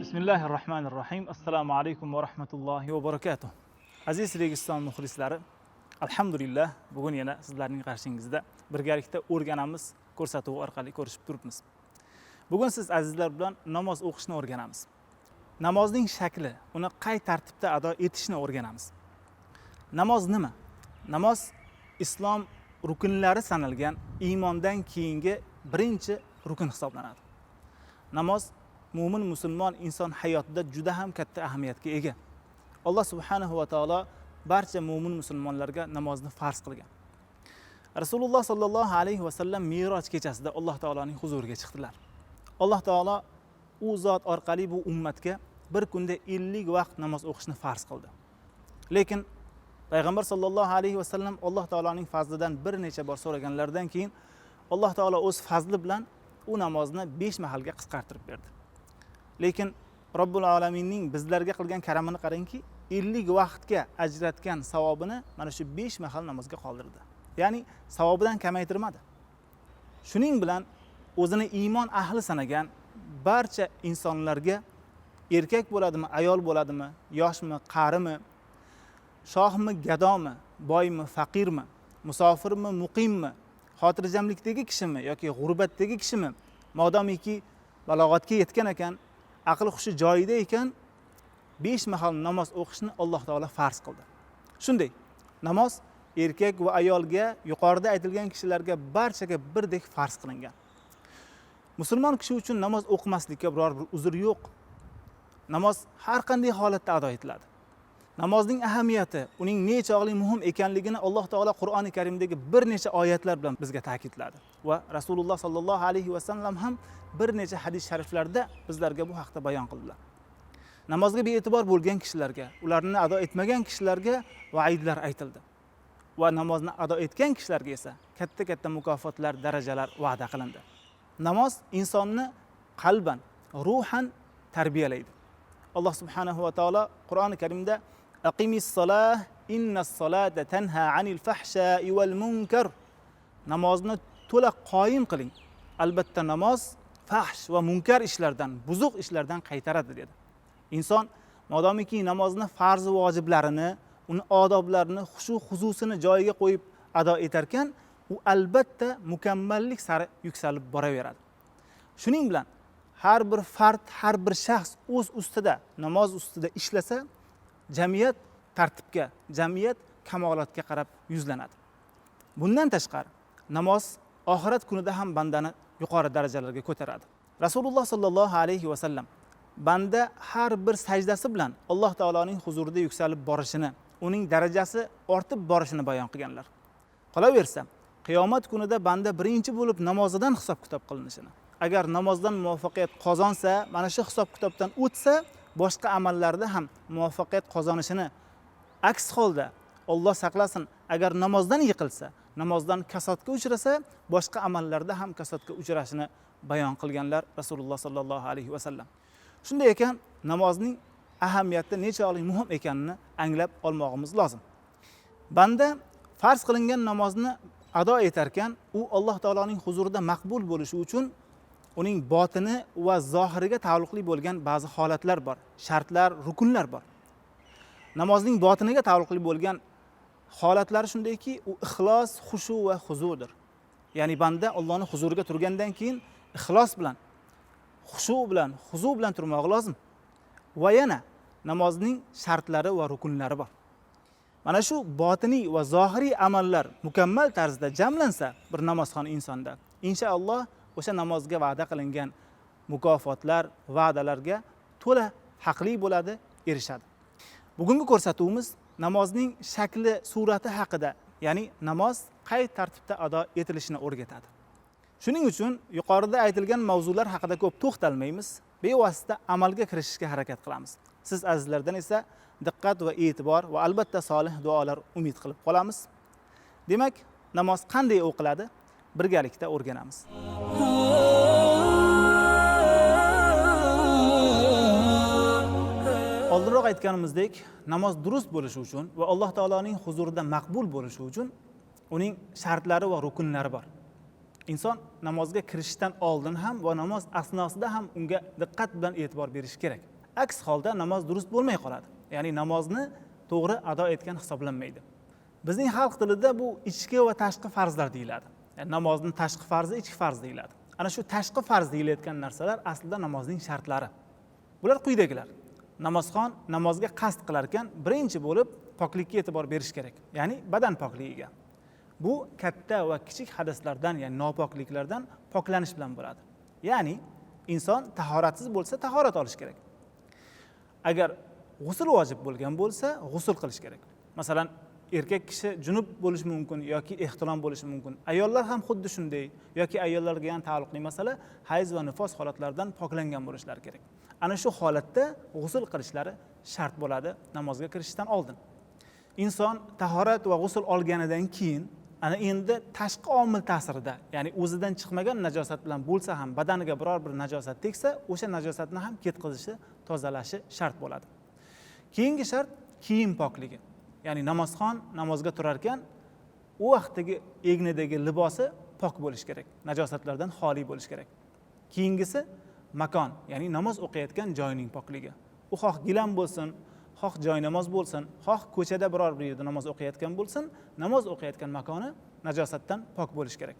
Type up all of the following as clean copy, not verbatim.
Bismillahirrahmanirrahim. Assalomu alaykum va rahmatullohi va barakatuh. Aziz Registon muxlislari, alhamdulillah bugun yana sizlarning qarshingizda birgalikda o'rganamiz, ko'rsatuv orqali ko'rishib turibmiz. Bugun siz azizlar bilan namoz o'qishni o'rganamiz. Namozning shakli, uni qay tartibda ado etishni o'rganamiz. Namoz nima? Namoz islom rukunlari sanalgan iymondan keyingi birinchi rukun hisoblanadi. Namoz mo'min musulmon inson hayotida juda ham katta ahamiyatga ega. Alloh subhanahu va taolo barcha mo'min musulmonlarga namozni farz qilgan. Rasululloh sallallohu alayhi va sallam Mi'roj kechasida Alloh taoloning huzuriga chiqdilar. Alloh taolo u zot orqali bu ummatga bir kunda 50 vaqt namoz o'qishni farz qildi. Lekin payg'ambar sallallohu alayhi va sallam Alloh taoloning fazlidan bir necha bor so'raganlaridan keyin Alloh taolo o'z fazli bilan u namozni 5 mahalga qisqartirib berdi. Lekin Robbul alaminning bizlarga qilgan karamini qarangki, 50 vaqtga ajratgan savobini mana shu 5 mahal namozga qoldirdi. Ya'ni savobidan kamaytirmadi. Shuning bilan o'zini iymon ahli sanagan barcha insonlarga, erkak bo'ladimi, ayol bo'ladimi, yoshmi, qarimi, shohmi, gadomi, boymi, faqirmi, musofirmi, muqimmi, xotirjamlikdagi kishimi yoki g'urbatdagi kishimi, modomiki balog'atga yetgan ekan, aql hushi joyida ekan, 5 mahal namoz o'qishni Alloh taolo farz qildi. Shunday, namoz erkak va ayolga, yuqorida aytilgan kishilarga barchaga birdek farz qilingan. Musulmon kishi uchun namoz o'qimaslikka biror bir uzr yo'q. Namoz har qanday holatda ado etiladi. Namozning ahamiyati, uning nechog'li muhim ekanligini Alloh taolo Qur'oni Karimdagi bir necha oyatlar bilan bizga ta'kidladi va Rasululloh sallallohu alayhi va sallam ham bir necha hadis shariflarda bizlarga bu haqda bayon qildilar. Namozga bee'tibor bo'lgan kishilarga, ularni ado etmagan kishilarga va'idlar aytildi. Va namozni ado etgan kishilarga esa katta-katta mukofotlar, darajalar va'da qilindi. Namoz insonni qalban, ruhan tarbiyalaydi. Alloh subhanahu va taolo Qur'oni Karimda Aqimis-solah innas-solata tanha anil fahsha'i wal munkar. Namozni to'la qoyim qiling. Albatta namoz fahsh va munkar ishlardan, buzuq ishlardan qaytaradi dedi. Inson modomiki namozni farz va vojiblarini, uni odoblarini, xushu-huzusini joyiga qo'yib ado etarkan, u albatta mukammallik sari yuksalib boraveradi. Shuning bilan har bir fard, har bir shaxs o'z ustida, namoz ustida ishlasa, jamiyat tartibga, jamiyat kamolatga qarab yuzlanadi. Bundan tashqari, namoz oxirat kunida ham bandani yuqori darajalarga ko'taradi. Rasululloh sallallohu alayhi va sallam banda har bir sajdasi bilan Alloh taoloning huzurida yuksalib borishini, uning darajasi ortib borishini bayon qilganlar. Qolaversa, qiyomat kunida banda birinchi bo'lib namozidan hisob-kitob qilinishini, agar namozdan muvaffaqiyat qozonsa, mana shu hisob-kitobdan o'tsa, boshqa amallarda ham muvaffaqiyat qozonishini, aks holda Alloh saqlasin, agar namozdan yiqilsa, namozdan kasodga uchrasa, boshqa amallarda ham kasodga uchrashini bayon qilganlar Rasululloh sallallohu alayhi va sallam. Shunday ekan, namozning ahamiyati nechog'lik muhim ekanini anglab olmog'imiz lozim. Banda farz qilingan namozni ado etarkan, u Alloh taoloning huzurida maqbul bo'lishi uchun uning botini va zohiriga taalluqli bo'lgan ba'zi holatlar bor, shartlar, rukunlar bor. Namozning botiniga taalluqli bo'lgan holatlari shundayki, u ixlos, xushu va huzudir. Ya'ni banda Allohning huzuriga turgandan keyin ixlos bilan, xushu bilan, huzu bilan turmoqi lozim. Va yana namozning shartlari va rukunlari bor. Mana shu botiniy va zohiriy amallar mukammal tarzda jamlansa bir namozxon insonda, inshaalloh o'sha namozga va'da qilingan mukofotlar, va'dalarga to'la haqli bo'ladi, erishadi. Bugungi ko'rsatuvimiz namozning shakli, surati haqida, ya'ni namoz qay tartibda ado etilishini o'rgatadi. Shuning uchun yuqorida aytilgan mavzular haqida ko'p to'xtalmaymiz, bevosita amalga kirishishga harakat qilamiz. Siz azizlardan esa diqqat va e'tibor va albatta solih duolar umid qilib qolamiz. Demak, namoz qanday o'qiladi? Birgalikda o'rganamiz. Oldinroq aytganimizdek, namoz durust bo'lishi uchun va Alloh taoloning huzurida maqbul bo'lishi uchun uning shartlari va rukunlari bor. Inson namozga kirishdan oldin ham va namoz asnosida ham unga diqqat bilan e'tibor berish kerak. aks holda namoz durust bo'lmay qoladi. Ya'ni namozni to'g'ri ado etgan hisoblanmaydi. Bizning xalq tilida bu ichki va tashqi farzlar deyiladi. Yani namozning tashqi farzi, ichki farz deyiladi. Ana shu tashqi farz deyilayotgan narsalar aslida namozning shartlari. Bular quyidagilar. Namozxon namozga qasd qilar ekan, birinchi bo'lib poklikka e'tibor berish kerak. Ya'ni badan pokligiga. Bu katta va kichik hadaslardan, ya'ni nopokliklardan poklanish bilan bo'ladi. Ya'ni inson tahoratsiz bo'lsa, tahorat olish kerak. Agar g'usl vojib bo'lgan bo'lsa, g'usl qilish kerak. Masalan, erkak kishi junub bo'lishi mumkin yoki ehtilom bo'lishi mumkin. Ayollar ham xuddi shunday yoki ayollarga ham taalluqli masala hayz va nifos holatlaridan poklangan bo'lishlari kerak. Ana shu holatda g'usl qilishlari shart bo'ladi namozga kirishdan oldin. Inson tahorat va g'usl olganidan keyin ana endi tashqi omil ta'sirida, ya'ni o'zidan chiqmagan najosat bilan bo'lsa ham badaniga biror bir najosat tegsa, o'sha najosatni ham ketqizishi, tozalashi shart bo'ladi. Keyingi shart kiyim pokligi. Ya'ni namozxon namozga turar ekan, u vaqtdagi egnidagi libosi pok bo'lish kerak, najosatlardan xoli bo'lish kerak. Keyingisi makon, ya'ni namoz o'qiyotgan joyining pokligi. U xoh gilam bo'lsin, xoh joy namoz bo'lsin, xoh ko'chada biror bir yerda namoz o'qiyotgan bo'lsin, namoz o'qiyotgan makoni najosatdan pok bo'lish kerak.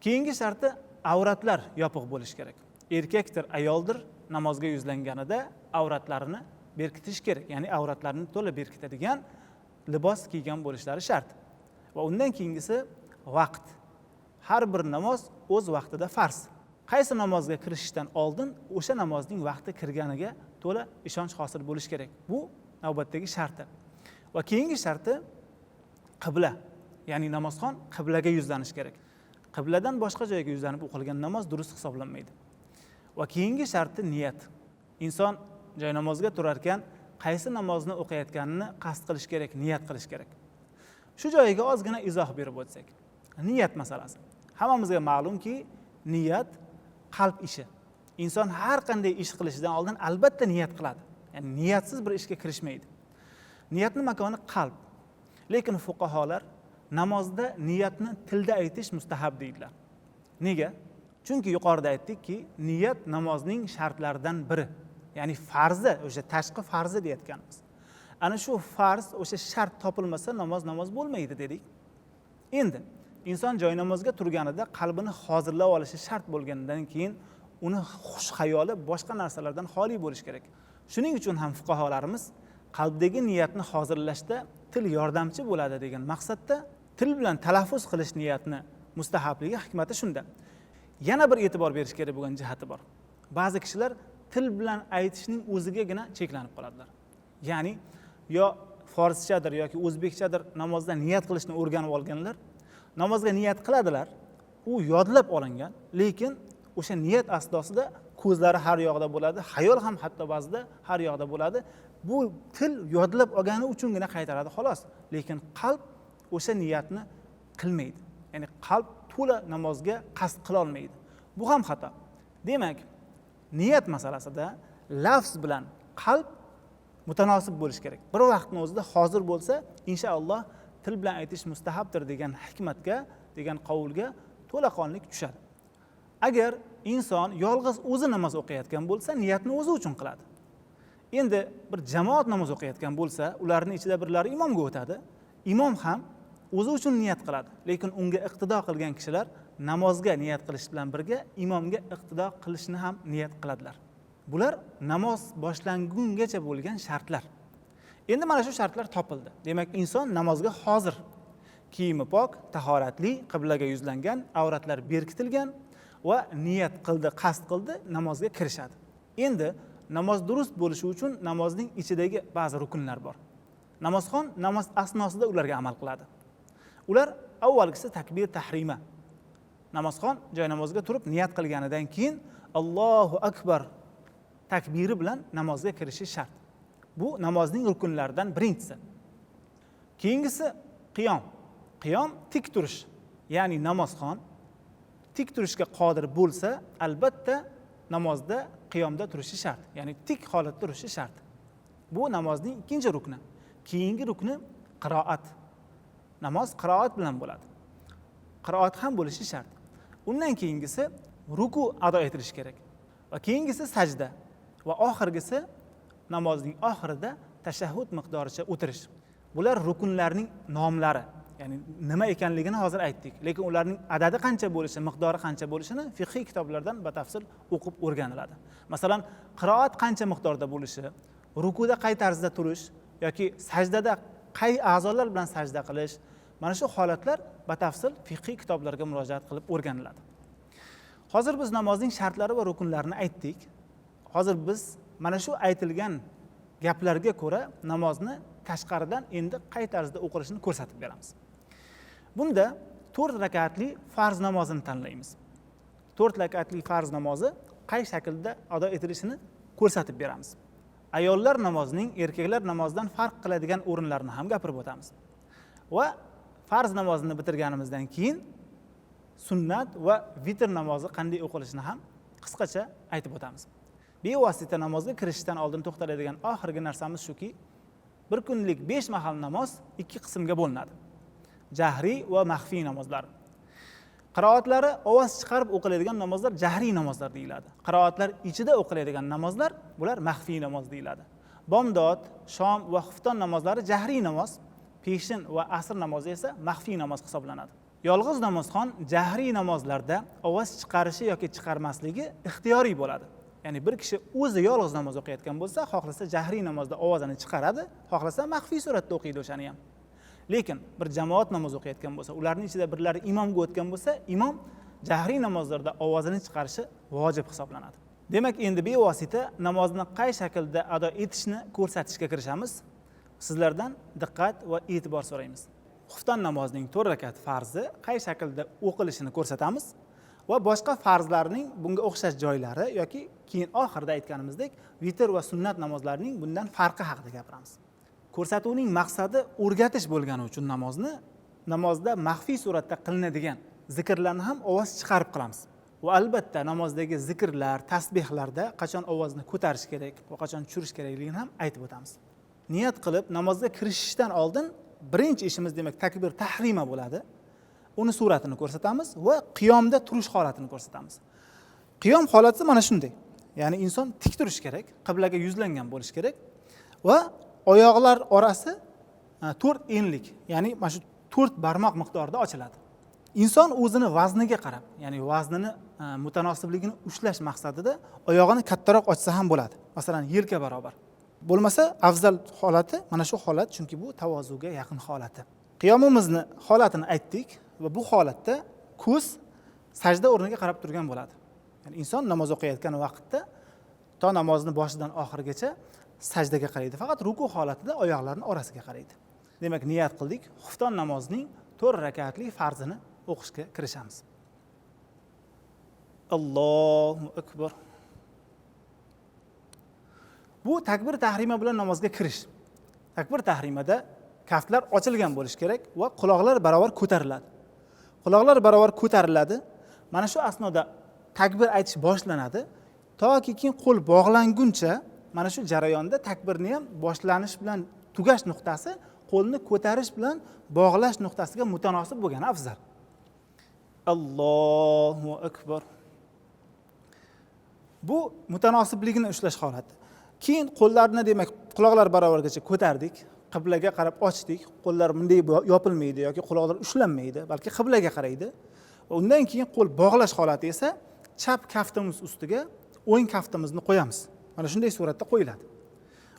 Keyingi sharti avratlar yopiq bo'lish kerak. Erkakdir, ayoldir, namozga yuzlanganida avratlarini berkitish kerak, ya'ni avratlarini to'la berkitadigan libos kiygan bo'lishlari shart. Va undan keyingisi vaqt. Har bir namoz o'z vaqtida farz. Qaysi namozga kirishdan oldin o'sha namozning vaqti kirganiga to'la ishonch hosil bo'lish kerak. Bu navbatdagi sharti. Va keyingi sharti qibla. Ya'ni namozxon qiblaga yuzlanish kerak. Qibladan boshqa joyga yuzlanib o'qilgan namoz durust hisoblanmaydi. Va keyingi sharti niyat. Inson joy namozga turar ekan, qaysi namozni o'qiyotganini qasd qilish kerak, niyat qilish kerak. Shu joyiga ozgina izoh berib o'tsak. Niyat masalasi. Hammamizga ma'lumki, niyat qalb ishi. Inson har qanday ish qilishidan oldin albatta niyat qiladi. Ya'ni niyatsiz bir ishga kirishmaydi. Niyatning makoni qalb. Lekin fuqaholar namozda niyatni tilda aytish mustahab deydilar. Nega? Chunki yuqorida aytdikki, niyat namozning shartlaridan biri. Ya'ni farzi, o'sha tashqi farzi deyotganmiz. Ana shu farz, o'sha shart topilmasa namoz bo'lmaydi dedik. Endi inson joy namozga turganida qalbini hozirlab olishi shart bo'lgandan keyin uni xush xayoli boshqa narsalardan xoli bo'lish kerak. Shuning uchun ham fuqaholarimiz qalbdagi niyatni hozirlashda til yordamchi bo'ladi degan maqsadda til bilan talaffuz qilish niyatni mustahabligi hikmati shunda. Yana bir e'tibor berish kerak bo'lgan jihati bor. Ba'zi kishilar til bilan aytishning o'zigagina cheklanib qoladilar. Ya'ni yo forschadir yoki o'zbekchadir namozda niyat qilishni o'rganib olganlar, namozga niyat qiladilar, u yodlab olingan, lekin o'sha niyat asnosida ko'zlari har yoqda bo'ladi, xayol ham hatto ba'zida har yoqda bo'ladi. Bu til yodlab olgani uchungina qaytaradi xolos, lekin qalb o'sha niyatni qilmaydi. Ya'ni qalb to'la namozga qasd qila olmaydi. Bu ham xato. Demak, niyat masalasida lafz bilan qalb mutanosib bo'lish kerak. Bir vaqtning o'zida hozir bo'lsa, inshaalloh til bilan aytish mustahabdir degan hikmatga, degan qavulga to'laqonlik tushadi. Agar inson yolg'iz o'zi namoz o'qiyotgan bo'lsa, niyatni o'zi uchun qiladi. Endi bir jamoat namoz o'qiyotgan bo'lsa, ularning ichida birlari imomga o'tadi. Imom ham o'zi uchun niyat qiladi. Lekin unga iqtido qilgan kishilar namozga niyat qilish bilan birga imomga iqtido qilishni ham niyat qiladilar. Bular namoz boshlangungacha bo'lgan shartlar. Endi mana shu shartlar topildi. Demak, inson namozga hozir. Kiyimi pok, tahoratli, qiblaga yuzlangan, avratlar berkitilgan va niyat qildi, qasd qildi, namozga kirishadi. Endi namoz durust bo'lishi uchun namozning ichidagi ba'zi rukunlar bor. Namozxon namoz asnosida ularga amal qiladi. Ular avvalgisi takbir tahrima. Namozxon joy namozga turib niyat qilganidan keyin Allohu akbar takbiri bilan namozga kirishi shart. Bu namozning rukunlaridan birinchisi. Keyingisi qiyom. Qiyom tik turish. Ya'ni namozxon tik turishga qodir bo'lsa, albatta namozda qiyomda turishi shart. Ya'ni tik holatda turishi shart. Bu namozning ikkinchi rukni. Keyingi rukni qiroat. Namoz qiroat bilan bo'ladi. Qiroat ham bo'lishi shart. Undan keyingisi ruku ado etilishi kerak. Va keyingisi sajda va oxirgisi namozning oxirida tashahhud miqdoricha o'tirish. Bular rukunlarning nomlari. Ya'ni nima ekanligini hozir aytdik, lekin ularning adadi qancha bo'lishi, miqdori qancha bo'lishini fiqhiy kitoblardan batafsil o'qib o'rganiladi. Masalan, qiroat qancha miqdorda bo'lishi, rukuda qay tarzda turish yoki sajdada qay a'zolar bilan sajda qilish, mana shu holatlar batafsil fiqhiy kitoblarga murojaat qilib o'rganiladi. Hozir biz namozning shartlari va rukunlarini aytdik. Hozir biz mana shu aytilgan gaplarga ko'ra namozni tashqaridan endi qay tarzda o'qilishini ko'rsatib beramiz. Bunda 4 rakatli farz namozini tanlaymiz. 4 rakatli farz namozi qay shaklda ado etilishini ko'rsatib beramiz. Ayollar namozining erkaklar namozidan farq qiladigan o'rinlarini ham gapirib o'tamiz. Va farz namozini bitirganimizdan keyin sunnat va vitr namozi qanday o'qilishini ham qisqacha aytib o'tamiz. Bevosita namozga kirishdan oldin to'xtaladigan oxirgi narsamiz shuki, bir kunlik 5 mahal namoz 2 qismga bo'linadi. Jahriy va maxfiy namozlar. Qiroatlari ovoz chiqarib o'qiladigan namozlar jahriy namozlar deyiladi. Qiroatlar ichida o'qiladigan namozlar bular maxfiy namoz deyiladi. Bomdod, shom va xufton namozlari jahriy namoz, peshin va asr namozi esa maxfiy namoz hisoblanadi. Yolg'iz namozxon jahriy namozlarda ovoz chiqarishi yoki chiqarmasligi ixtiyoriy bo'ladi. Ya'ni bir kishi o'zi yolg'iz namoz o'qiyotgan bo'lsa, xohlasa jahriy namozda ovozini chiqaradi, xohlasa maxfiy suratda o'qiydi o'shani ham. Lekin bir jamoat namoz o'qiyotgan bo'lsa, ularning ichida birlari imomga o'tgan bo'lsa, imom jahriy namozlarda ovozini chiqarishi vojib hisoblanadi. Demak, endi bevosita namozni qay shaklda ado etishni ko'rsatishga kirishamiz. Sizlardan diqqat va e'tibor so'raymiz. Xufton namozining 4 rakat farzi qay shaklda o'qilishini ko'rsatamiz va boshqa farzlarning bunga o'xshash joylari yoki keyin oxirida aytganimizdek vitr va sunnat namozlarining bundan farqi haqida gapiramiz. Ko'rsatuvning maqsadi o'rgatish bo'lgani uchun namozda maxfiy suratda qilinadigan zikrlarni ham ovoz chiqarib qilamiz. Va albatta namozdagi zikrlar, tasbihlarda qachon ovozni ko'tarish kerak va qachon tushirish kerakligini ham aytib o'tamiz. Niyat qilib namozga kirishishdan oldin birinchi ishimiz demak takbir tahrima bo'ladi. Uni suratini ko'rsatamiz va qiyomda turish holatini ko'rsatamiz. Qiyom holati mana shunday. Ya'ni inson tik turish kerak, qiblaga yuzlangan bo'lish kerak va oyoqlar orasi 4 enlik, ya'ni mana shu 4 barmoq miqdorida ochiladi. Inson o'zini vazniga qarab, ya'ni vaznini mutanosibligini ushlash maqsadida oyog'ini kattaroq ochsa ham bo'ladi. Masalan, yelka barobar. Bo'lmasa, afzal holati mana shu holat, chunki bu tavozuga yaqin holati. Qiyomimizni holatini aytdik va bu holatda ko'z sajda o'rniga qarab turgan bo'ladi. Ya'ni inson namoz o'qiyotgan vaqtda to namozni boshidan oxirigacha sajdaga qaraydi. Faqat ruku holatida oyoqlarning orasiga qaraydi. Demak, niyat qildik, xufton namozining 4 rakatli farzini o'qishga kirishamiz. Allohu akbar. Bu takbir tahrima bilan namozga kirish. Takbir tahrimada kaftlar ochilgan bo'lish kerak va quloqlar barobar ko'tariladi. Quloqlar barobar ko'tariladi. Mana shu asnoda takbir aytish boshlanadi. Toki keyin qo'l bog'languncha mana shu jarayonda takbirni ham boshlanish bilan tugash nuqtasi qo'lni ko'tarish bilan bog'lash nuqtasiga mutanosib bo'lgani afzal. Allohu akbar. Bu mutanosibligini ushlash holati. Keyin qo'llarni demak quloqlar barobargacha ko'tardik, qiblaga qarab ochdik. Qo'llar bunday yopilmaydi yoki quloqlar ushlanmaydi, balki qiblaga qaraydi. Va undan keyin qo'l bog'lash holati esa chap kaftimiz ustiga o'ng kaftimizni qo'yamiz. Mana shunday suratda qo'yiladi.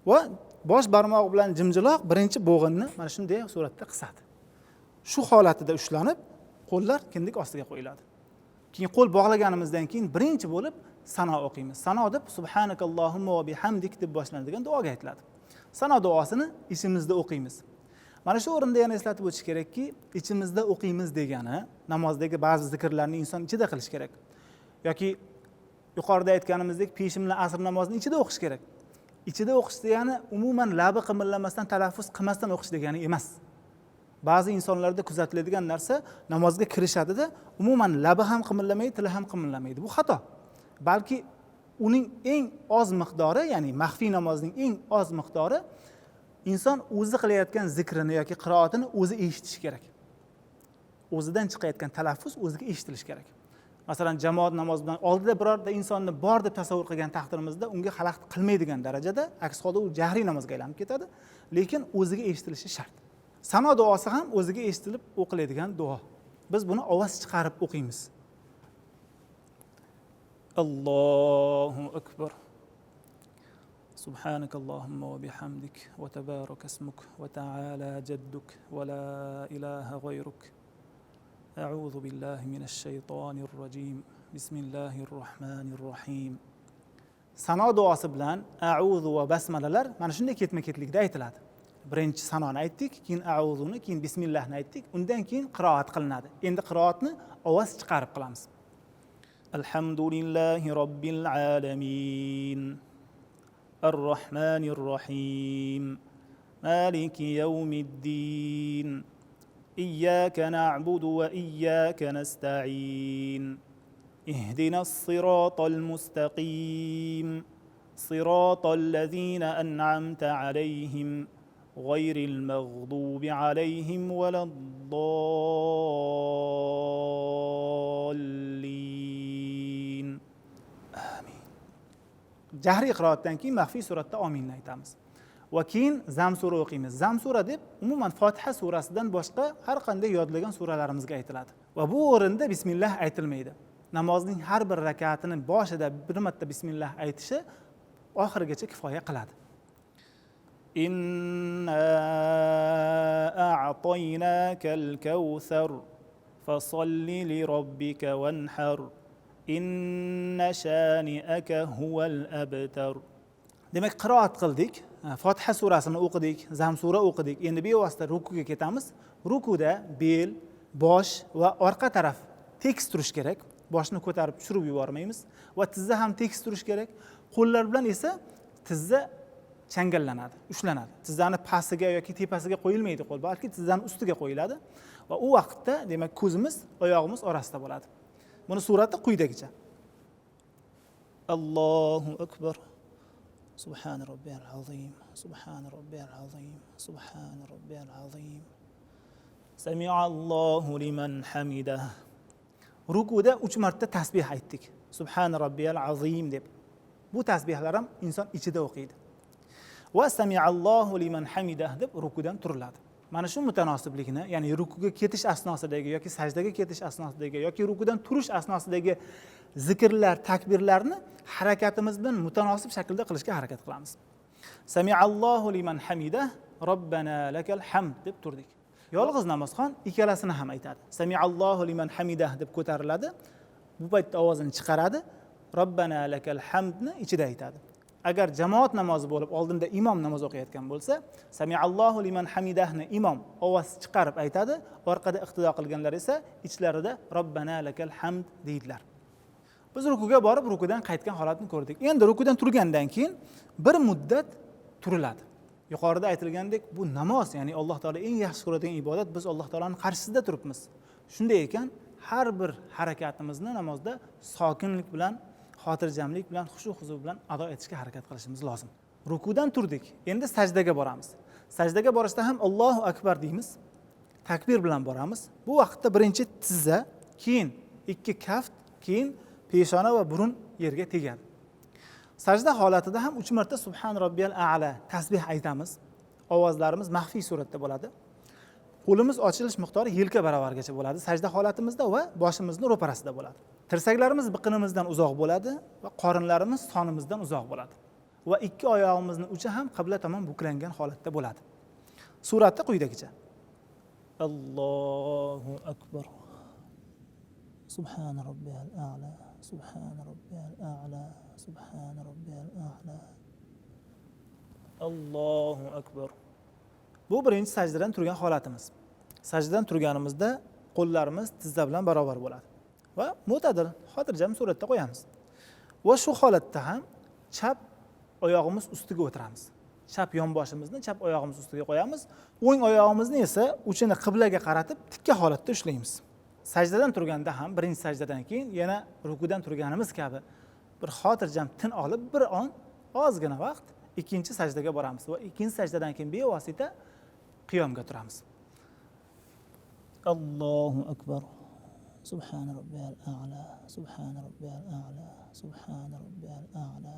Va bosh barmoq bilan jimjiloq birinchi bo'g'inni mana shunday suratda qisadi. Shu holatida ushlanib, qo'llar kindik ostiga qo'yiladi. Keyin qo'l bog'laganimizdan keyin birinchi bo'lib sano o'qiymiz. Sano deb subhanakallohumma va bihamdik deb boshlanadigan duoga aytiladi. Sano duosini ichimizda o'qiymiz. Mana shu o'rinda yana eslatib o'tish kerakki, ichimizda o'qiymiz degani namozdagi ba'zi zikrlarni inson ichida qilish kerak. Yoki yuqorida aytganimizdek peshin bilan asr namozini ichida o'qish kerak. Ichida o'qish degani umuman labi qimirlamasdan, talaffuz qilmasdan o'qish degani emas. Ba'zi insonlarda kuzatiladigan narsa namozga kirishadida umuman labi ham qimirlamaydi, tili ham qimirlamaydi. Bu xato. Balki uning eng oz miqdori, ya'ni maxfiy namozning eng oz miqdori inson o'zi qilayotgan zikrini yoki qiroatini o'zi eshitishi kerak. O'zidan chiqayotgan talaffuz o'ziga eshitilishi kerak. Masalan, jamoat namozi bilan oldida birorta insonni bor deb tasavvur qilgan taqdirimizda unga xalaqit qilmaydigan darajada, aks holda u jahriy namozga aylanib ketadi, lekin o'ziga eshitilishi shart. Sano duosi ham o'ziga eshitilib o'qiladigan duo. Biz buni ovoz chiqarib o'qiymiz. Allohu akbar. سبحانك اللهم وبحمدك وتبارك اسمك وتعالى جدك ولا إله غيرك أعوذ بالله من الشيطان الرجيم بسم الله الرحمن الرحيم. Sano duosi bilan a'udhu va basmalalar mana shunday ketma-ketlikda aytiladi. Birinchi sanoni aytdik, keyin a'udhuni, keyin bismillahni aytdik, undan keyin qiroat qilinadi. Endi qiroatni ovoz chiqarib qilamiz. Alhamdulillahi robbil alamin. الرحمن الرحيم مالك يوم الدين إياك نعبد وإياك نستعين اهدنا الصراط المستقيم صراط الذين أنعمت عليهم غير المغضوب عليهم ولا الضالين آمين. Jahriy qiroatdan keyin maxfiy suratda ominni aytamiz. Va keyin zam sura o'qiymiz. Zam sura deb umuman Fotiha surasidan boshqa har qanday yodlagan suralarimizga aytiladi. Va bu o'rinda bismillah aytilmaydi. Namozning har bir rak'atini boshida bir marta bismillah aytishi oxirigacha kifoya qiladi. Inna a'taynakal kawthar fasalli li robbika wanhar inna shani'aka huval abtar. Demak, qiroat qildik, Fotiha surasini o'qidik, Zam sura o'qidik. Endi bevosita rukuga ketamiz. Rukuda bel, bosh va orqa taraf tekis turish kerak. Boshni ko'tarib tushirib yubormaymiz va tizza ham tekis turish kerak. Qo'llar bilan esa tizza changallanadi, ushlanadi. Tizzani pastiga yoki tepasiga qo'yilmaydi qo'l, balki tizzani ustiga qo'yiladi va u vaqtda demak ko'zimiz, oyog'imiz orasida bo'ladi. Buni surati quyidagicha. Allohu akbar. Subhan robbiyal azim. Subhan robbiyal azim. Subhan robbiyal azim. Sami'allohu liman hamidah. Rukuda 3 marta tasbih aytdik. Subhan robbiyal azim deb. Bu tasbihlar ham inson ichida o'qiydi. Va sami'allohu liman hamidah deb rukudan turiladi. Mana shu mutanosiblikni, ya'ni rukuga ketish asnosidagi yoki sajdaga ketish asnosidagi yoki rukudan turish asnosidagi zikrlar, takbirlarni harakatimiz bilan mutanosib shaklda qilishga harakat qilamiz. Sami'allohu liman hamidah, robbana lakal hamd deb turdik. Yolg'iz namozxon ikkalasini ham aytadi. Sami'allohu liman hamidah deb ko'tariladi. Bu paytda ovozini chiqaradi. Robbana lakal hamdni ichida aytadi. Agar jamoat namozi bo'lib oldinda imom namoz o'qiyotgan bo'lsa, Sami'allohu liman hamidahni imom ovoz chiqarib aytadi, orqada iqtido qilganlar esa ichlarida Robbana lakal hamd deydilar. Biz rukuga borib rukudan qaytgan holatni ko'rdik. Endi rukudan turgandan keyin bir muddat turiladi. Yuqorida aytilgandek, bu namoz, ya'ni Alloh taolo eng yaxshi ko'radigan ibodat, biz Alloh taolaning qarshisida turibmiz. Shunday ekan, har bir harakatimizni namozda sokinlik bilan, xotirjamlik bilan, xushu-xuzur bilan ado etishga harakat qilishimiz lozim. Rukudan turdik. Endi sajdaga boramiz. Sajdaga borishda ham Allohu akbar deymiz. Takbir bilan boramiz. Bu vaqtda birinchi tizza, keyin ikki kaft, keyin peshona va burun yerga tegadi. Sajda holatida ham 3 marta Subhan robbiyal a'la tasbih aytamiz. Ovozlarimiz maxfiy suratda bo'ladi. Qo'limiz ochilish miqdori yelka baravargacha bo'ladi sajda holatimizda va boshimizning ro'parasida bo'ladi. Tirsaklarimiz biqinimizdan uzoq bo'ladi va qorinlarimiz sonimizdan uzoq bo'ladi. Va ikki oyog'imizning uchi ham qibla tomon buklangan holatda bo'ladi. Suratda quyidagicha. Allohu akbar. Subhan robbiyal a'la. Subhan robbiyal a'la. Subhan robbiyal a'la. Allohu akbar. Bu birinchi sajdadan turgan holatimiz. Sajdadan turganimizda qo'llarimiz tizza bilan barobar bo'ladi va mo'tadil, xotirjam suratda qo'yamiz. Va shu holatda ham chap oyog'imiz ustiga o'tiramiz. Chap yonboshimizni chap oyog'imiz ustiga qo'yamiz. O'ng oyog'imizni esa uchini qiblaga qaratib tikka holatda ushlaymiz. Sajdadan turganda ham birinchi sajdadan keyin yana rukudan turganimiz kabi bir xotirjam tin olib bir on ozgina vaqt ikkinchi sajdaga boramiz va ikkinchi sajdadan keyin bevosita qiyomga turamiz. Allohu akbar. سبحان ربي الأعلى سبحان ربي الأعلى سبحان ربي الأعلى.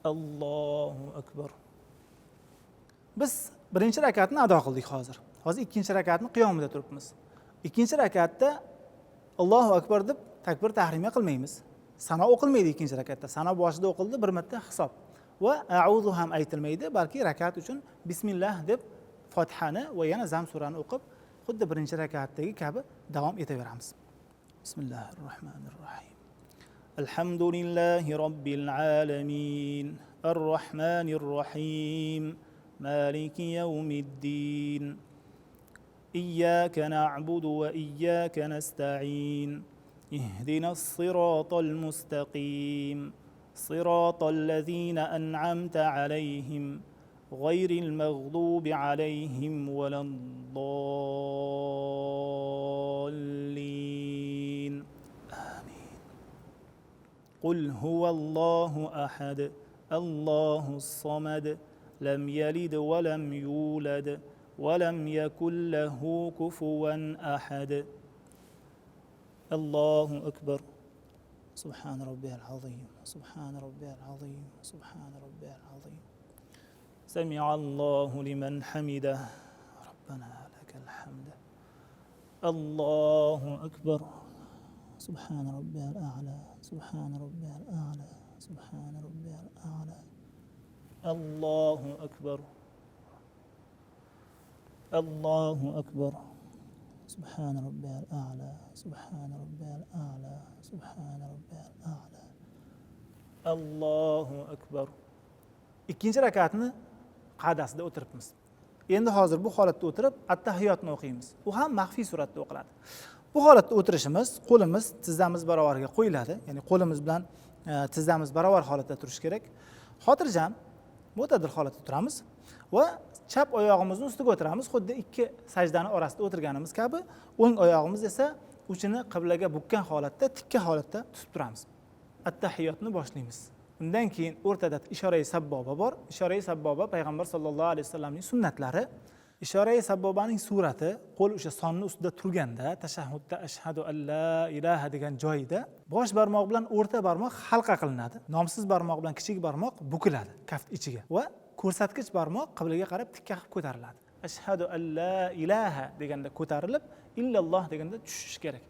Allohu akbar. Biz birinchi rakatni ado qildik hozir. Hozir ikkinchi rakatni qiyomida turibmiz. Ikkinchi rakatda Allohu akbar deb takbir tahrimiya qilmaymiz. Sano o'qilmaydi ikkinchi rakatda. Sano boshida o'qildi, bir marta hisob. Va a'udhu ham aytilmaydi, balki rakat uchun bismillah deb Fatihani va yana Zam surani o'qib, xuddi birinchi rakatdagi kabi davom etaveramiz. Bismillahirrohmanirrohim. Alhamdulillahi robbil alamin. Ar-Rahmanir Rahim. Maliki yawmiddin. إياك نعبد وإياك نستعين اهدنا الصراط المستقيم صراط الذين أنعمت عليهم غير المغضوب عليهم ولا الضالين آمين. قل هو الله أحد الله الصمد لم يلد ولم يولد ولم يكن له كفوا أحد. الله أكبر. سبحان ربي العظيم سبحان ربي العظيم سبحان ربي العظيم. سمع الله لمن حمده ربنا لك الحمد. الله أكبر. سبحان ربي الأعلى سبحان ربي الأعلى سبحان ربي الأعلى. الله أكبر. الله أكبر. سبحان ربي الأعلى سبحان ربي الأعلى سبحان ربي الأعلى. Allohu akbar. Ikkinchi rakatni qadasida o'tiribmiz. Endi hozir bu holatda o'tirib at-tahiyotni o'qiymiz. U ham maxfiy suratda o'qiladi. Bu holatda o'tirishimiz, qo'limiz tizzamiz barobarga qo'yiladi. Ya'ni qo'limiz bilan tizzamiz barobar holatda turishi kerak. Xotirjam, mo'tadil holatda turamiz va chap oyog'imizni ustiga o'tiramiz, xuddi ikki sajdani orasida o'tirganimiz kabi. O'ng oyog'imiz esa uchini qiblaga bukkan holatda, tikka holatda tutib turamiz. At-tahiyotni boshlaymiz. Undan keyin o'rtada ishora-i sabboba bor. Ishora-i sabboba payg'ambar sollallohu alayhi vasallamning sunnatlari. Ishora-i sabbobaning surati qo'l o'sha sonni ustida turganda, tashahhudda ashhadu an la ilaha degan joyida bosh barmoq bilan o'rta barmoq halqa qilinadi. Nomsiz barmoq bilan kichik barmoq bukiladi kaft ichiga va ko'rsatkich barmoq qiblaga qarab tikka qilib ko'tariladi. Ashhadu an la ilaha deganda ko'tarilib, illalloh deganda tushish kerak.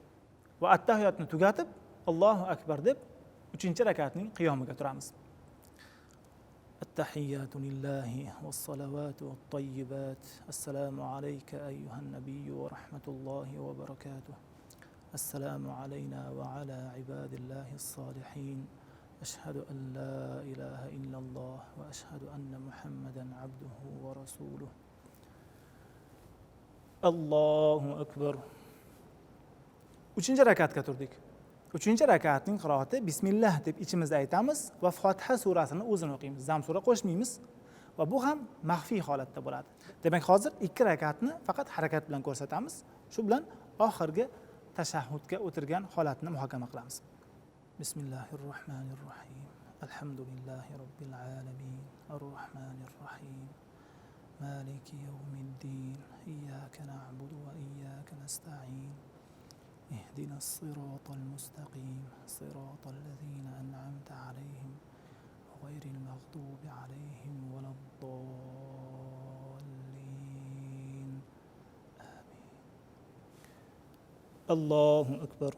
Va at-tahiyotni tugatib, Allohu akbar deb 3-rakatning qiyomiga turamiz. At-tahiyyatu lillahi was-salawatu wat-tayyibat. Assalomu alayka ayyuhan nabiyyu va rahmatullohi va barakatuh. Assalomu alayna va ala ibadillahis solihin. أشهد أن لا إله إلا الله وأشهد أن محمدا عبده ورسوله. الله أكبر. 3-rakatga turdik. 3-rakatning qiroati bismillah deb ichimizda aytamiz va Fotiha surasini o'zini o'qiymiz. Zam sura qo'shmaymiz va bu ham maxfiy holatda bo'ladi. Demak, hozir 2 rakatni faqat harakat bilan ko'rsatamiz. Shu bilan oxirgi tashahhudga o'tirgan holatni muhokama qilamiz. بسم الله الرحمن الرحيم الحمد لله رب العالمين الرحمن الرحيم مالك يوم الدين إياك نعبد وإياك نستعين اهدنا الصراط المستقيم صراط الذين أنعمت عليهم غير المغضوب عليهم ولا الضالين آمين. الله أكبر.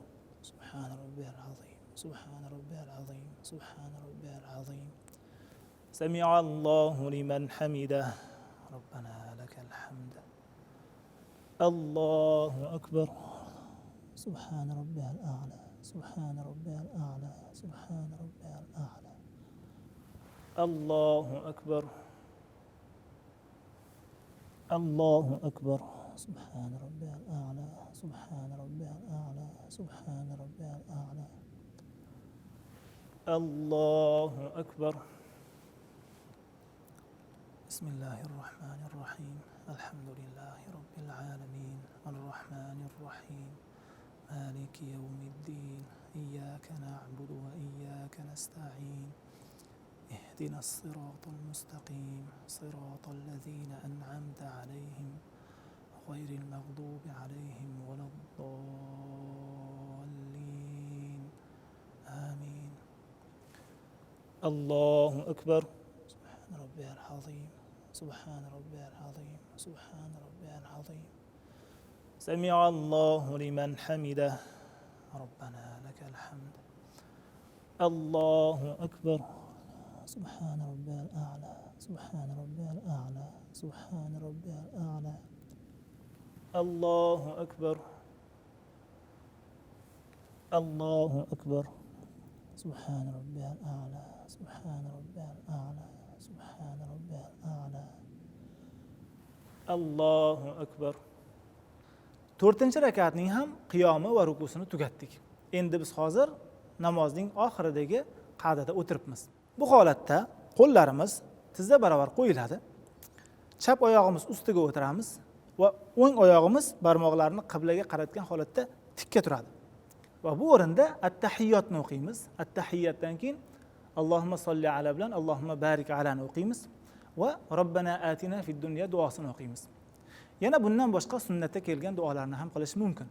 سبحان ربي العظيم سبحان ربي العظيم سبحان ربي العظيم. سمع الله لمن حمده ربنا لك الحمد. الله أكبر. سبحان ربي الأعلى سبحان ربي الأعلى سبحان ربي الأعلى. الله أكبر. الله أكبر. سبحان ربي الأعلى سبحان ربي الأعلى سبحان ربي الأعلى. الله أكبر. بسم الله الرحمن الرحيم الحمد لله رب العالمين الرحمن الرحيم مالك يوم الدين إياك نعبد وإياك نستعين اهدنا الصراط المستقيم صراط الذين أنعمت عليهم g'ayril mag'dubi alayhim valaddallin. Amin. Allohu akbar. Subhan robbiyal azim. Subhan robbiyal azim. Subhan robbiyal azim. Sami'allohu liman hamidah. Rabbana lakal hamd. Allohu akbar. Subhan robbiyal a'la. Subhan robbiyal a'la. Subhan robbiyal a'la. Allohu akbar. Allohu akbar. Subhan robbiyal a'la. Subhan robbiyal a'la. Subhan robbiyal a'la. Allohu akbar. 4-rakatning ham qiyomi va rukusini tugatdik. Endi biz hozir namozning oxiridagi qa'dada o'tiribmiz. Bu holatda qo'llarimiz tizza barobar qo'yiladi. Chap oyog'imiz ustiga o'tiramiz va o'ng oyog'imiz barmoqlarini qiblaga qaratgan holatda tikka turadi. Va bu o'rinda at-tahiyyotni o'qiymiz. At-tahiyyatdan keyin Allohumma solli ala bilan Allohumma barik alani o'qiymiz va Robbana atina fid dunya duosini o'qiymiz. Yana bundan boshqa sunnatda kelgan duolarni ham qilish mumkin.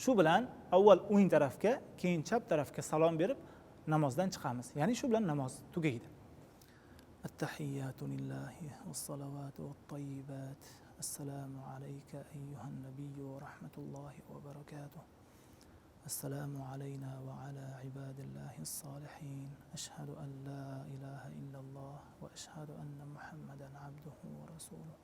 Shu bilan avval o'ng tarafga, keyin chap tarafga salom berib namozdan chiqamiz. Ya'ni shu bilan namoz tugaydi. At-tahiyyatu lillahi was-salawatu wat-tayyibat. Assalomu alayka ayyuhan nabiyyu va rahmatullohi va barakatuh. السلام علينا وعلى عباد الله الصالحين أشهد أن لا إله إلا الله وأشهد أن محمدا عبده ورسوله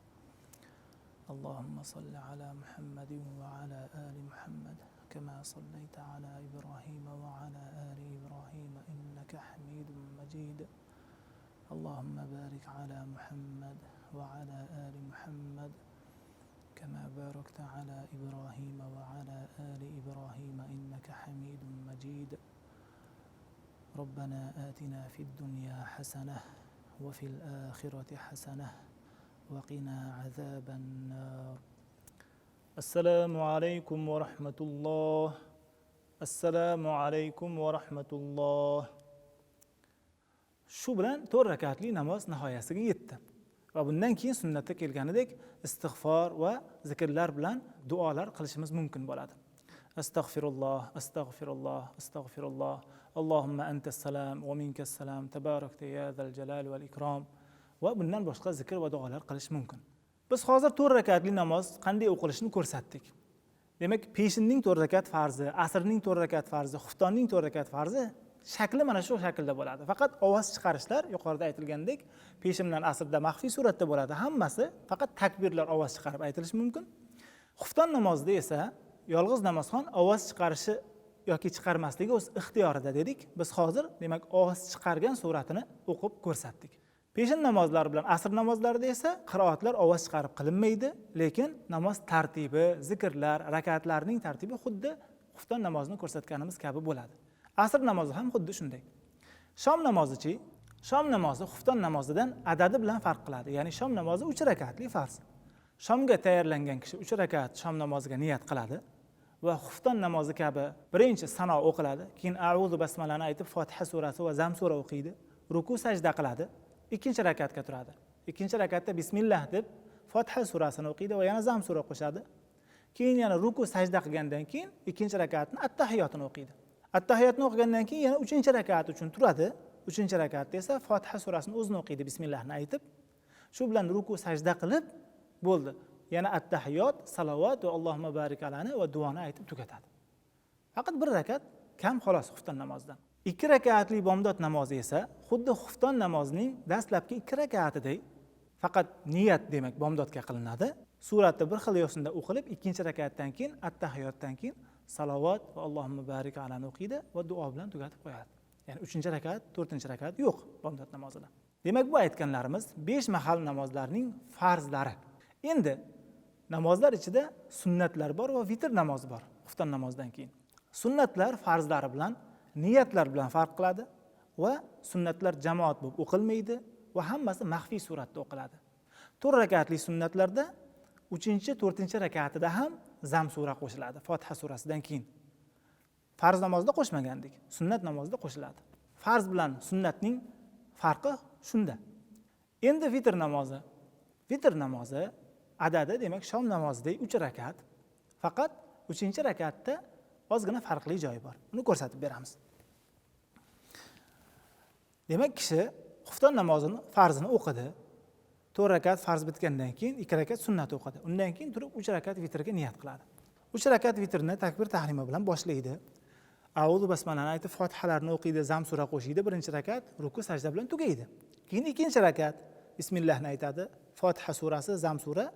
اللهم صل على محمد وعلى آل محمد كما صليت على إبراهيم وعلى آل إبراهيم إنك حميد مجيد اللهم بارك على محمد وعلى آل محمد كما باركت على إبراهيم وعلى آل إبراهيم إنك حميد مجيد ربنا آتنا في الدنيا حسنة وفي الآخرة حسنة وقنا عذاب النار السلام عليكم ورحمة الله السلام عليكم ورحمة الله Shu bilan 4 rakatli namoz nihoyasiga yetdi. Va bundan keyin sunnatda kelganidek istig'for va zikrlar bilan duolar qilishimiz mumkin bo'ladi. Astagfirulloh, astagfirulloh, astagfirulloh. Allohumma antas salam va minkas salam. Tabarakta ya zal jalal val ikrom. Va bundan boshqa zikr va duolar qilish mumkin. Biz hozir 4 rakatli namoz qanday o'qilishini ko'rsatdik. Demak, peshinning 4 rakat farzi, asrning 4 rakat farzi, xuftonning 4 rakat farzi shakli mana shu shaklda bo'ladi. Faqat ovoz chiqarishlar yuqorida aytilgandek, peshin bilan asrda maxfiy suratda bo'ladi. Hammasi faqat takbirlar ovoz chiqarib aytilishi mumkin. Xufton namozida esa yolg'iz namozxon ovoz chiqarishi yoki chiqarmasligi o'z ixtiyorida dedik. Biz hozir demak ovoz chiqargan suratini o'qib ko'rsatdik. Peshin namozlari bilan asr namozlarida esa qiroatlar ovoz chiqarib qilinmaydi, lekin namoz tartibi, zikrlar, rakatlarning tartibi xuddi xufton namozini ko'rsatganimiz kabi bo'ladi. Asr namozi ham xuddi shunday. Shom namozichi, shom namozi xufton namozidan adadi bilan farq qiladi. Ya'ni shom namozi 3 rakatli farz. Shomga tayyorlangan kishi 3 rakat shom namoziga niyat qiladi va xufton namozi kabi birinchi sano o'qiladi, keyin a'udhu basmalani aytib Fotiha surasi va Zam sura o'qiydi, ruku sajda qiladi, ikkinchi rakatga turadi. Ikkinchi rakatda bismillah deb Fotiha surasini o'qiydi va yana Zam sura qo'shadi. Keyin yana ruku sajda qilgandan keyin ikkinchi rakatni at-tahiyotini o'qiydi. At-tahiyotni o'qigandan keyin yana 3-rakat uchun turadi. 3-rakatda esa Fotiha surasini o'zini o'qiydi, bismillahni aytib. Shu bilan ruku sajda qilib bo'ldi. Yana at-tahiyot, salovat va Allohumma barik alani va duoni aytib tugatadi. Faqat 1 rakat kam xolos xufton namozidan. 2 rakatli bomdod namozi esa xuddi xufton namozining dastlabki 2 rakatidek faqat niyat demak bomdodga qilinadi. Suratda bir xil yo'sinda o'qilib, ikkinchi rakatdan keyin at-tahiyotdan keyin salovat va Allohumma barik alani o'qiydi va duo bilan tugatib qo'yadi. Ya'ni 3-rakat, 4-rakat yo'q bomdod namozida. Demak, bu aytganlarimiz 5 mahal namozlarning farzlari. Endi namozlar ichida sunnatlar bor va vitr namozi bor xufton namozdan keyin. Sunnatlar farzlari bilan, niyatlar bilan farq qiladi va sunnatlar jamoat bo'lib o'qilmaydi va hammasi maxfiy suratda o'qiladi. 4 rakatli sunnatlarda 3-4-rakatida ham Zam sura qo'shiladi, Fotiha surasidan keyin. Farz namozda qo'shmagandik, sunnat namozida qo'shiladi. Farz bilan sunnatning farqi shunda. Endi vitr namozi. Vitr namozi adadi demak shom namozidagi 3 rakat. Faqat 3-rakatda ozgina farqli joyi bor. Uni ko'rsatib beramiz. Demak, kishi xufton namozini farzini o'qidi. 4 rakat farz bitgandan keyin 2 rakat sunnat o'qidi. Undan keyin turib 3 rakat vitrga niyat qiladi. 3 rakat vitrni takbir tahlima bilan boshlaydi. A'udhu basmalani aytib Fotihalarni o'qiydi, zam sura qo'shiydi. Birinchi rakat ruku sajda bilan tugaydi. Keyin ikkinchi rakat bismillahni aytadi, Fotiha surasi, zam sura,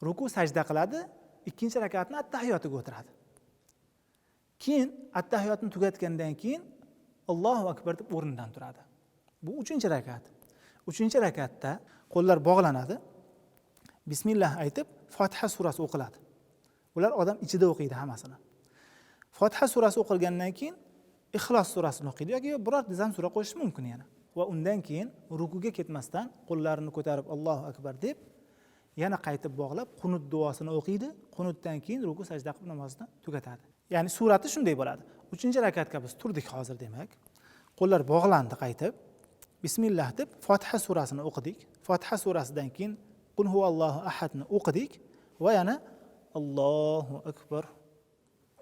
ruku sajda qiladi. Ikkinchi rakatni at-tahiyotiga o'tiradi. Keyin at-tahiyotni tugatgandan keyin Allohu akbar deb o'rnidan turadi. Bu 3-rakat. 3-rakatda qo'llar bog'lanadi. Bismillah aytib Fotiha surasi o'qiladi. Ular odam ichida o'qiydi hammasini. Fotiha surasi o'qilgandan keyin Ixlos surasini o'qiydi yoki biror zam sura qo'shish mumkin yana. Va undan keyin rukuga ketmasdan qo'llarini ko'tarib Allohu akbar deb yana qaytib bog'lab qunut duosini o'qiydi. Qunutdan keyin ruku sajda qilib namozni tugatadi. Ya'ni surati shunday bo'ladi. 3-rakatga biz turdik hozir demak. Qo'llar bog'landi qaytib. Bismillah deb Fotiha surasini o'qidik. Fotiha surasidan keyin Qul huvallohu ahadni o'qidik va yana Allohu akbar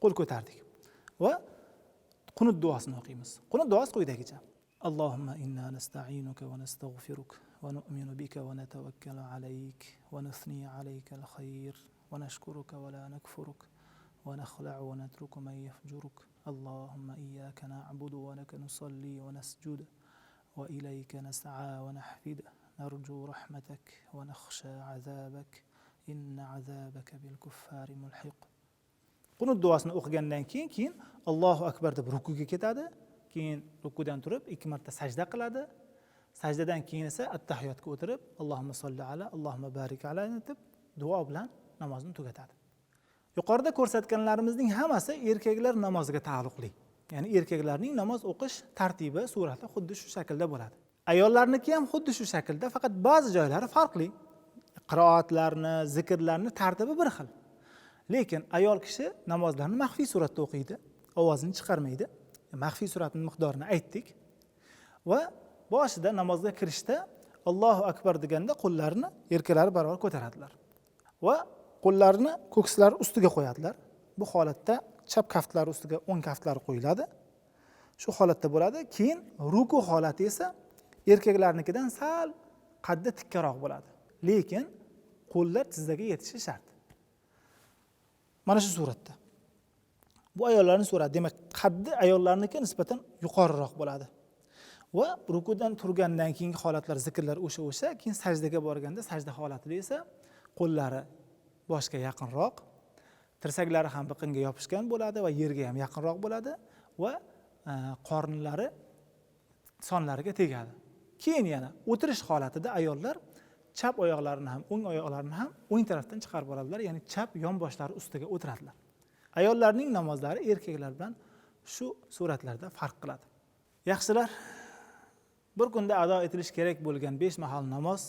qo'l ko'tardik. Va qunut duosini o'qiymiz. Qunut duosi quyidagicha: Allohumma inna nasta'inuka va nastaghfiruka va nu'minu bika va natawakkalu alayk va nuthni alayka al-khayr va nashkuruka va la nakfuruka va nakhla'u wa natruku man yafjuruk. Allohumma iyyaka na'budu wa laka nusalli wa nasjudu wa ilayka nas'a wa nahfidu narju rahmatak wa nakhsha 'adhabak inna 'adhabaka bil kuffari mulhiq. Qunut duosini o'qigandan keyin Allohu akbar deb rukuga ketadi. Keyin rukudan turib 2 marta sajda qiladi. Sajdadan keyin esa at-tahiyotga o'tirib Allohumma solli ala, Allohumma barik ala deb duo bilan namozni tugatadi. Yuqorida ko'rsatganlarimizning hammasi erkaklar namoziga taalluqli. Ya'ni erkaklarning namoz o'qish tartibi, surati xuddi shu shaklda bo'ladi. Ayollarniki ham xuddi shu shaklda, faqat ba'zi joylari farqli. Qiroatlarni, zikrlarni tartibi bir xil. Lekin ayol kishi namozlarni maxfiy suratda o'qiydi, ovozini chiqarmaydi. Maxfiy suratning miqdorini aytdik. Va boshida namozga kirishda Allohu akbar deganda qo'llarini yelkalari barobar ko'taradilar. Va qo'llarini ko'kslari ustiga qo'yadilar. Bu holatda chap kaftlari ustiga o'ng kaftlari qo'yiladi. Shu holatda bo'ladi. Keyin ruku holati esa erkaklarnikidan sal qaddi tikkaroq bo'ladi. Lekin qo'llar tizzaga yetishi shart. Mana shu suratda. Bu ayollarning surati, demak, qaddi ayollarniki nisbatan yuqoriroq bo'ladi. Va rukudan turgandan keyingi holatlar, zikrlar o'sha, keyin sajdaga borganda sajda holatida esa qo'llari boshga yaqinroq, tirsaklari ham biqinga yopishgan bo'ladi va yerga ham yaqinroq bo'ladi va qornlari sonlariga tegadi. Keyin yana o'tirish holatida ayollar chap oyoqlarini ham, o'ng oyoqlarini ham o'ng tarafdan chiqarib oladilar, ya'ni chap yonboshlari ustiga o'tiradilar. Ayollarning namozlari erkaklar bilan shu suratlarda farq qiladi. Yaxshilar, bir kunda ado etilish kerak bo'lgan 5 mahal namoz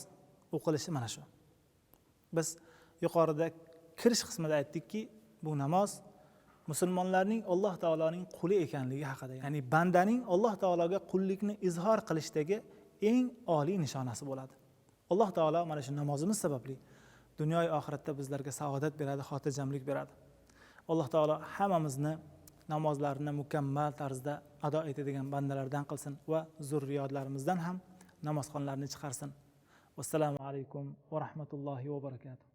o'qilishi mana shu. Biz yuqorida kirish qismida aytdikki, bu namoz musulmonlarning Alloh taoloning quli ekanligi haqida, ya'ni bandaning Alloh taologa qullikni izhor qilishdagi eng oliy nishonasi bo'ladi. Alloh taolo mana shu namozimiz sababli dunyo va oxiratda bizlarga saodat beradi, xotirjamlik beradi. Alloh taolo hammamizni namozlarini mukammal tarzda ado etadigan bandalardan qilsin va zurriyotlarimizdan ham namozxonlarni chiqarsin. Assalomu alaykum va rahmatullohi va barakatuh.